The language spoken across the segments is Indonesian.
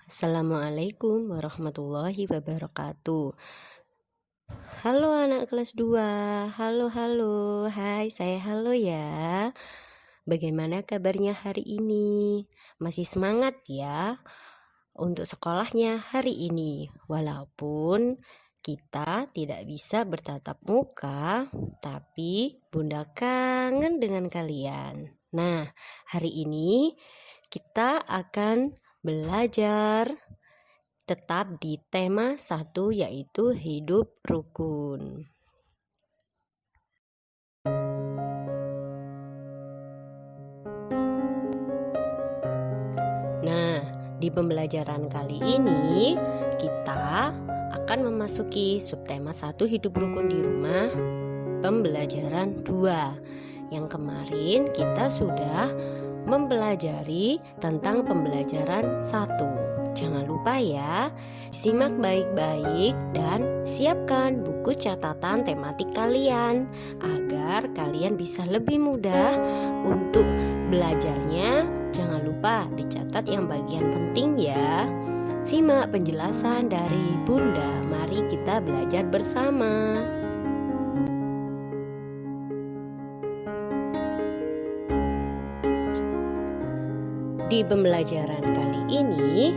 Assalamualaikum warahmatullahi wabarakatuh. Halo anak kelas 2. Halo. Hai, saya halo ya. Bagaimana kabarnya hari ini? Masih semangat ya untuk sekolahnya hari ini. Walaupun kita tidak bisa bertatap muka, tapi Bunda kangen dengan kalian. Nah, hari ini kita akan belajar tetap di tema 1, yaitu hidup rukun. Nah, di pembelajaran kali ini kita akan memasuki subtema 1 hidup rukun di rumah, pembelajaran 2. Yang kemarin kita sudah mempelajari tentang pembelajaran 1. Jangan lupa ya, simak baik-baik dan siapkan buku catatan tematik kalian agar kalian bisa lebih mudah untuk belajarnya. Jangan lupa dicatat yang bagian penting ya. Simak penjelasan dari Bunda. Mari kita belajar bersama. Di pembelajaran kali ini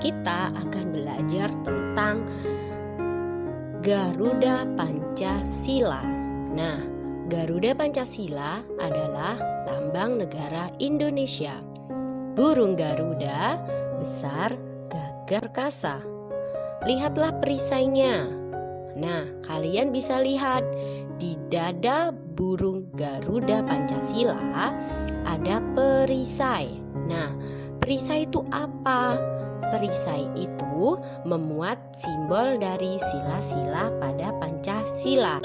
kita akan belajar tentang Garuda Pancasila. Nah, Garuda Pancasila adalah lambang negara Indonesia. Burung Garuda besar, gagah perkasa. Lihatlah perisainya. Nah, kalian bisa lihat di dada burung Garuda Pancasila ada perisai. Nah, perisai itu apa? Perisai itu memuat simbol dari sila-sila pada Pancasila.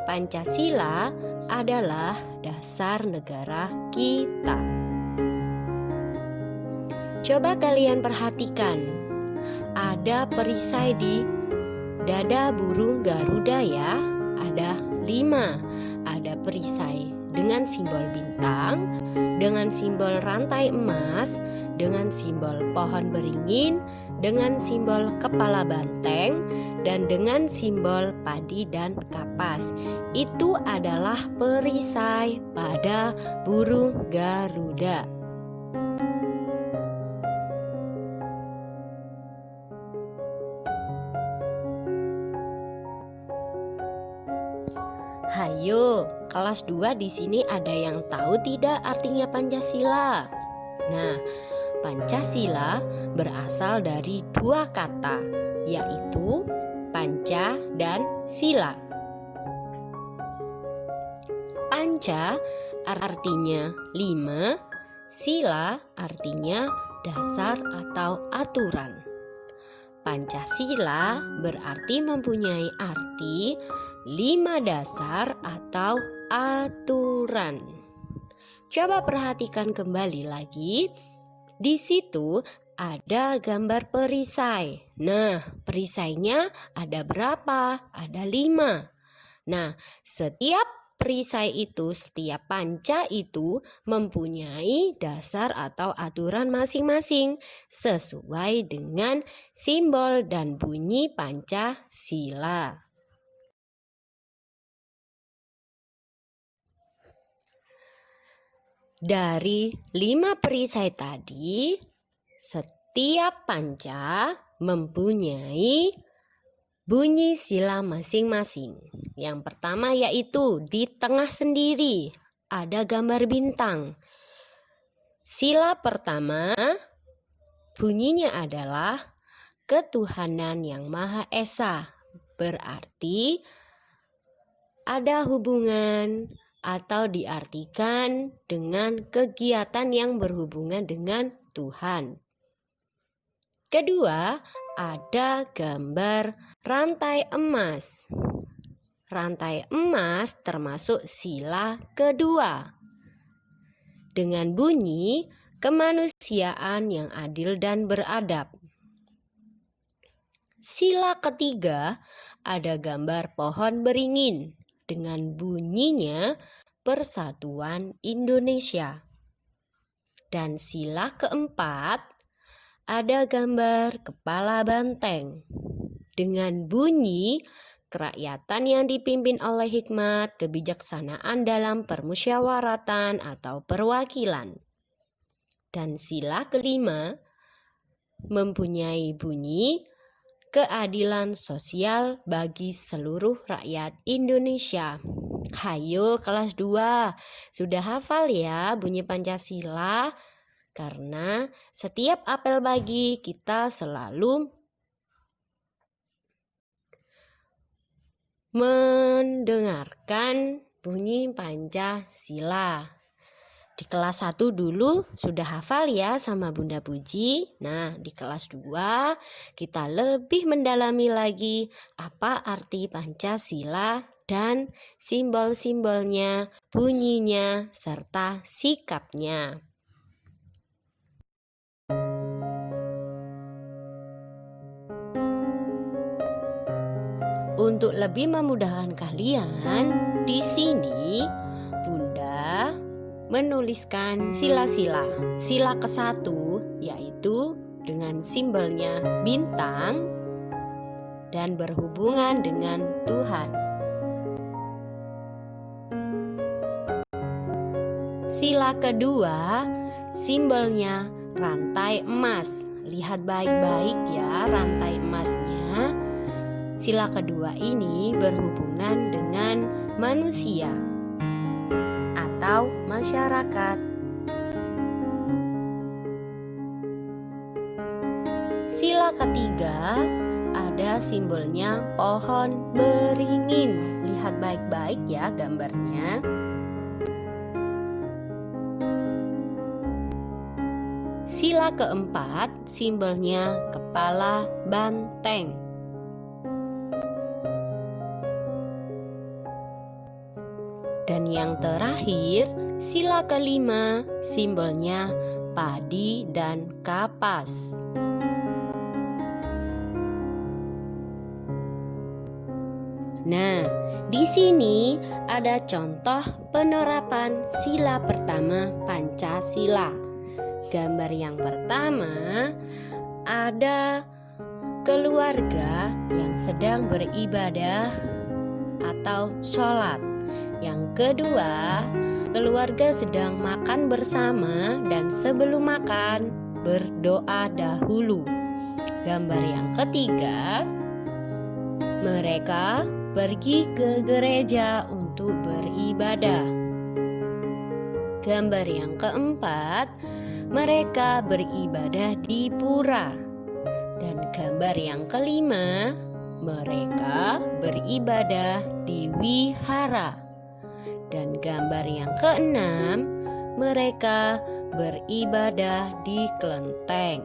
Pancasila adalah dasar negara kita. Coba kalian perhatikan, ada perisai di dada burung Garuda ya. Ada 5. Ada perisai dengan simbol bintang, dengan simbol rantai emas, dengan simbol pohon beringin, dengan simbol kepala banteng, dan dengan simbol padi dan kapas. Itu adalah perisai pada burung Garuda. Hayo, kelas 2 di sini ada yang tahu tidak artinya Pancasila? Nah, Pancasila berasal dari 2 kata, yaitu panca dan sila. Panca artinya 5, sila artinya dasar atau aturan. Pancasila berarti mempunyai arti 5 dasar atau aturan. Coba perhatikan kembali lagi. Di situ ada gambar perisai. Nah, perisainya ada berapa? Ada 5. Nah, setiap perisai itu, setiap panca itu mempunyai dasar atau aturan masing-masing sesuai dengan simbol dan bunyi Pancasila. Dari 5 perisai tadi, setiap panca mempunyai bunyi sila masing-masing. Yang pertama yaitu di tengah sendiri ada gambar bintang. Sila pertama bunyinya adalah ketuhanan yang Maha Esa. Berarti ada hubungan atau diartikan dengan kegiatan yang berhubungan dengan Tuhan. Kedua, ada gambar rantai emas. Rantai emas termasuk sila kedua. Dengan bunyi kemanusiaan yang adil dan beradab. Sila ketiga, ada gambar pohon beringin dengan bunyinya Persatuan Indonesia. Dan sila keempat ada gambar kepala banteng dengan bunyi kerakyatan yang dipimpin oleh hikmat kebijaksanaan dalam permusyawaratan atau perwakilan. Dan sila kelima mempunyai bunyi keadilan sosial bagi seluruh rakyat Indonesia. Hayo kelas 2, sudah hafal ya bunyi Pancasila? Karena setiap apel pagi kita selalu mendengarkan bunyi Pancasila. Di kelas 1 dulu sudah hafal ya sama Bunda Puji. Nah, di kelas 2 kita lebih mendalami lagi apa arti Pancasila dan simbol-simbolnya, bunyinya, serta sikapnya. Untuk lebih memudahkan kalian, di sini Bunda menuliskan sila-sila. Sila ke-1 yaitu dengan simbolnya bintang dan berhubungan dengan Tuhan. Sila kedua simbolnya rantai emas. Lihat baik-baik ya rantai emasnya. Sila kedua ini berhubungan dengan manusia atau masyarakat. Sila ketiga ada simbolnya pohon beringin. Lihat baik-baik ya gambarnya. Sila keempat simbolnya kepala banteng. Dan yang terakhir, sila kelima, simbolnya padi dan kapas. Nah, di sini ada contoh penerapan sila pertama Pancasila. Gambar yang pertama ada keluarga yang sedang beribadah atau sholat. Yang kedua, keluarga sedang makan bersama dan sebelum makan berdoa dahulu. Gambar yang ketiga, mereka pergi ke gereja untuk beribadah. Gambar yang keempat, mereka beribadah di pura. Dan gambar yang kelima, mereka beribadah di wihara. Dan gambar yang keenam, mereka beribadah di kelenteng.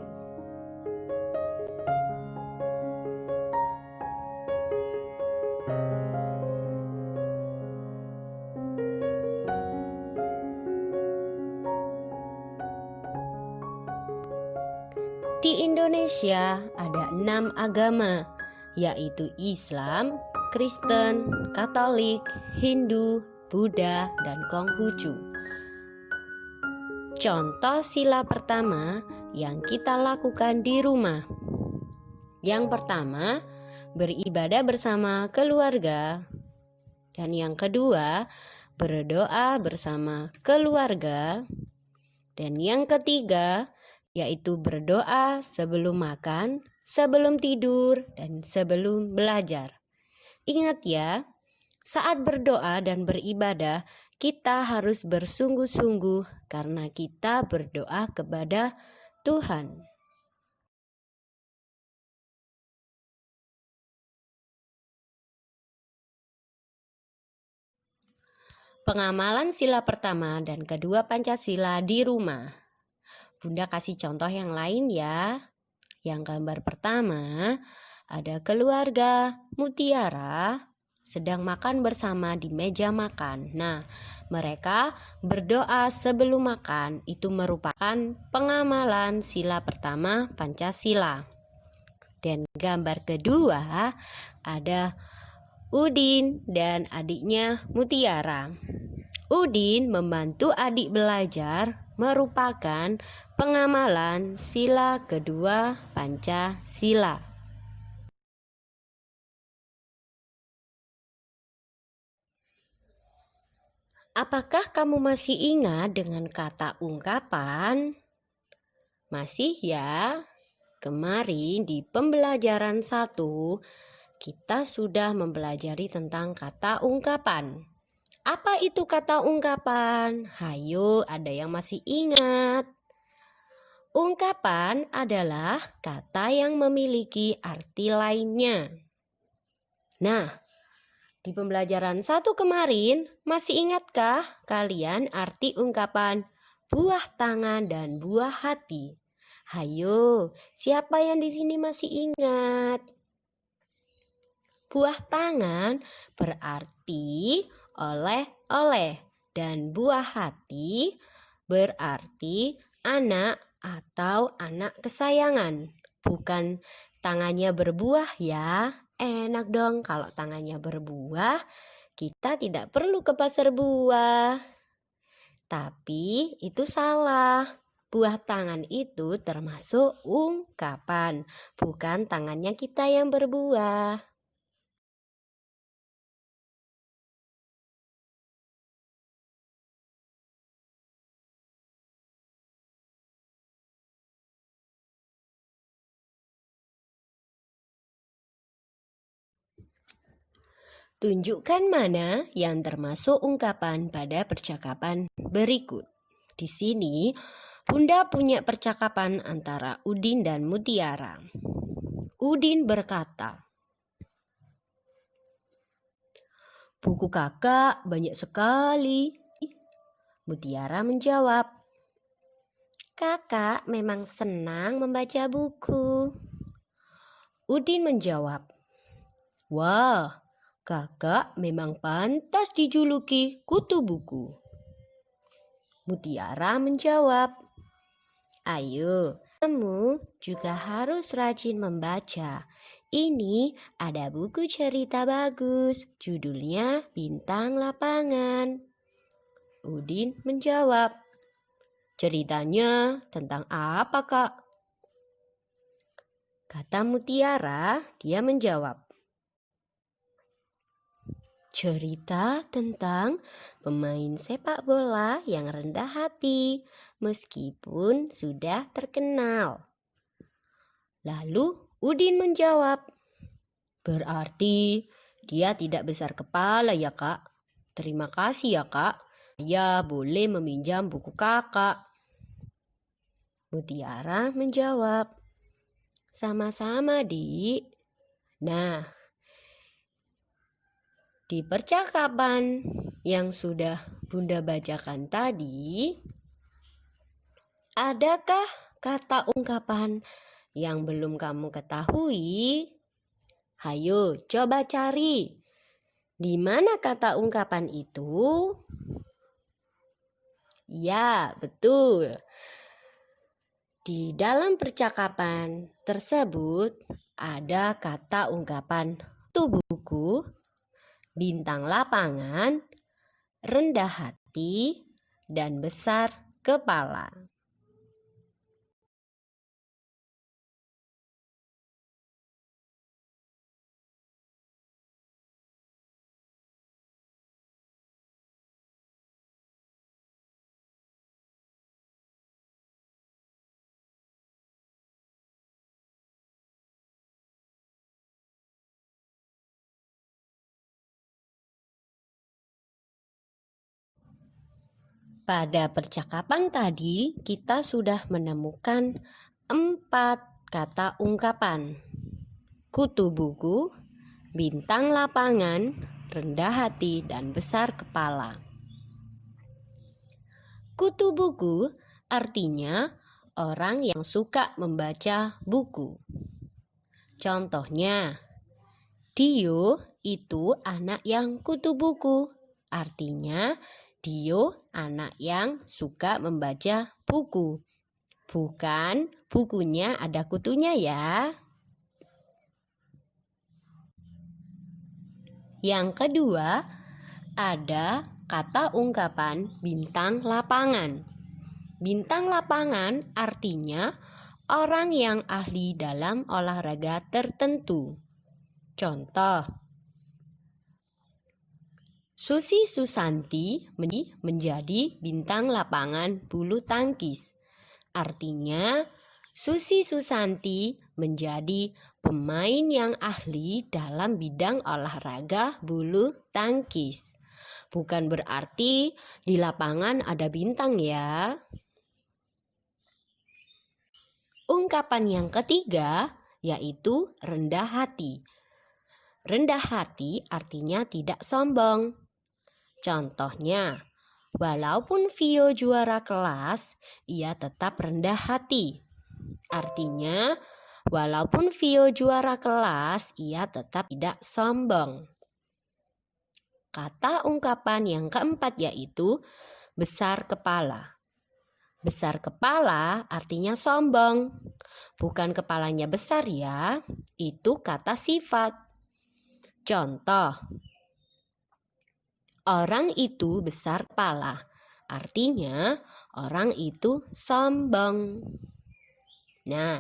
Di Indonesia ada 6 agama, yaitu Islam, Kristen, Katolik, Hindu, Buddha, dan Konghucu. Contoh sila pertama yang kita lakukan di rumah. Yang pertama, beribadah bersama keluarga. Dan yang kedua, berdoa bersama keluarga. Dan yang ketiga, yaitu berdoa sebelum makan, sebelum tidur, dan sebelum belajar. Ingat ya, saat berdoa dan beribadah, kita harus bersungguh-sungguh karena kita berdoa kepada Tuhan. Pengamalan sila pertama dan kedua Pancasila di rumah. Bunda kasih contoh yang lain ya. Yang gambar pertama, ada keluarga mutiara sedang makan bersama di meja makan. Nah, mereka berdoa sebelum makan. Itu merupakan pengamalan sila pertama Pancasila. Dan gambar kedua ada Udin dan adiknya Mutiara. Udin membantu adik belajar merupakan pengamalan sila kedua Pancasila. Apakah kamu masih ingat dengan kata ungkapan? Masih ya? Kemarin di pembelajaran 1 kita sudah mempelajari tentang kata ungkapan. Apa itu kata ungkapan? Hayo, ada yang masih ingat? Ungkapan adalah kata yang memiliki arti lainnya. Nah, di pembelajaran 1 kemarin, masih ingatkah kalian arti ungkapan buah tangan dan buah hati? Hayo, siapa yang di sini masih ingat? Buah tangan berarti oleh-oleh dan buah hati berarti anak atau anak kesayangan. Bukan tangannya berbuah ya. Enak dong kalau tangannya berbuah, kita tidak perlu ke pasar buah. Tapi itu salah. Buah tangan itu termasuk ungkapan, bukan tangannya kita yang berbuah. Tunjukkan mana yang termasuk ungkapan pada percakapan berikut. Di sini, Bunda punya percakapan antara Udin dan Mutiara. Udin berkata, "Buku kakak banyak sekali." Mutiara menjawab, "Kakak memang senang membaca buku." Udin menjawab, "Wah, kakak memang pantas dijuluki kutu buku." Mutiara menjawab, "Ayo, kamu juga harus rajin membaca. Ini ada buku cerita bagus, judulnya Bintang Lapangan." Udin menjawab, "Ceritanya tentang apa, Kak?" Kata Mutiara, dia menjawab, "Cerita tentang pemain sepak bola yang rendah hati meskipun sudah terkenal." Lalu Udin menjawab, "Berarti dia tidak besar kepala ya, Kak? Terima kasih ya, Kak. Saya boleh meminjam buku kakak." Mutiara menjawab, "Sama-sama, Dik." Nah, di percakapan yang sudah Bunda bacakan tadi, adakah kata ungkapan yang belum kamu ketahui? Hayo, coba cari. Di mana kata ungkapan itu? Ya, betul. Di dalam percakapan tersebut ada kata ungkapan kutu buku, bintang lapangan, rendah hati, dan besar kepala. Pada percakapan tadi, kita sudah menemukan 4 kata ungkapan. Kutu buku, bintang lapangan, rendah hati, dan besar kepala. Kutu buku artinya orang yang suka membaca buku. Contohnya, Dio itu anak yang kutu buku. Artinya, Dio anak yang suka membaca buku. Bukan bukunya ada kutunya ya. Yang kedua, ada kata ungkapan bintang lapangan. Bintang lapangan artinya orang yang ahli dalam olahraga tertentu. Contoh, Susi Susanti menjadi bintang lapangan bulu tangkis. Artinya, Susi Susanti menjadi pemain yang ahli dalam bidang olahraga bulu tangkis. Bukan berarti di lapangan ada bintang ya. Ungkapan yang ketiga yaitu rendah hati. Rendah hati artinya tidak sombong. Contohnya, walaupun Vio juara kelas, ia tetap rendah hati. Artinya, walaupun Vio juara kelas, ia tetap tidak sombong. Kata ungkapan yang keempat yaitu besar kepala. Besar kepala artinya sombong. Bukan kepalanya besar ya, itu kata sifat. Contoh, orang itu besar kepala. Artinya orang itu sombong. Nah,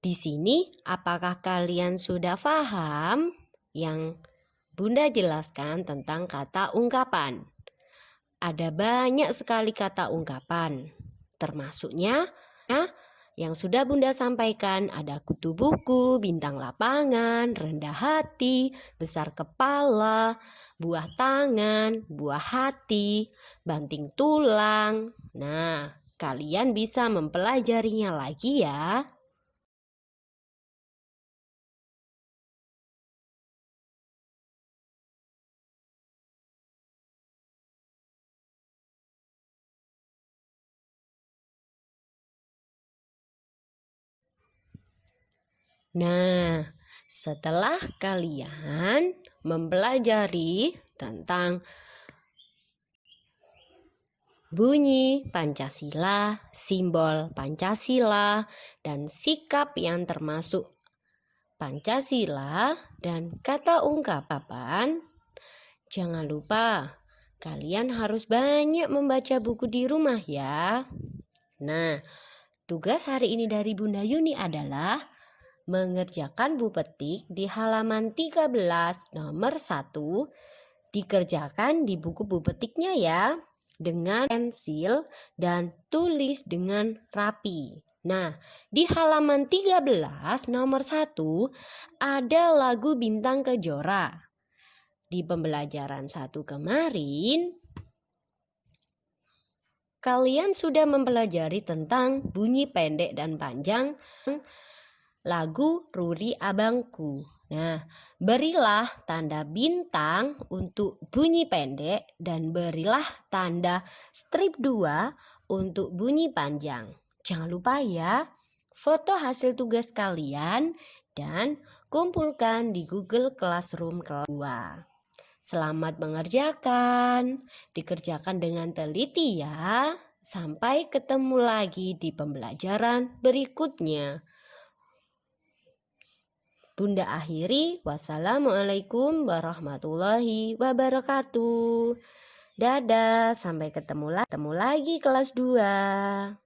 di sini apakah kalian sudah paham yang Bunda jelaskan tentang kata ungkapan? Ada banyak sekali kata ungkapan, termasuknya yang sudah Bunda sampaikan ada kutu buku, bintang lapangan, rendah hati, besar kepala, buah tangan, buah hati, banting tulang. Nah, kalian bisa mempelajarinya lagi ya. Nah, setelah kalian mempelajari tentang bunyi Pancasila, simbol Pancasila, dan sikap yang termasuk Pancasila dan kata ungkapan, jangan lupa kalian harus banyak membaca buku di rumah ya. Nah, tugas hari ini dari Bunda Yuni adalah mengerjakan bu petik di halaman 13 nomor 1. Dikerjakan di buku bu petiknya ya, dengan pensil dan tulis dengan rapi. Nah, di halaman 13 nomor 1 ada lagu Bintang Kejora. Di pembelajaran 1 kemarin, kalian sudah mempelajari tentang bunyi pendek dan panjang lagu Ruri Abangku. Nah, berilah tanda bintang untuk bunyi pendek dan berilah tanda strip 2 untuk bunyi panjang. Jangan lupa ya, foto hasil tugas kalian dan kumpulkan di Google Classroom kelas 2. Selamat mengerjakan, dikerjakan dengan teliti ya. Sampai ketemu lagi di pembelajaran berikutnya. Bunda akhiri, wassalamualaikum warahmatullahi wabarakatuh. Dadah, sampai ketemu lagi kelas 2.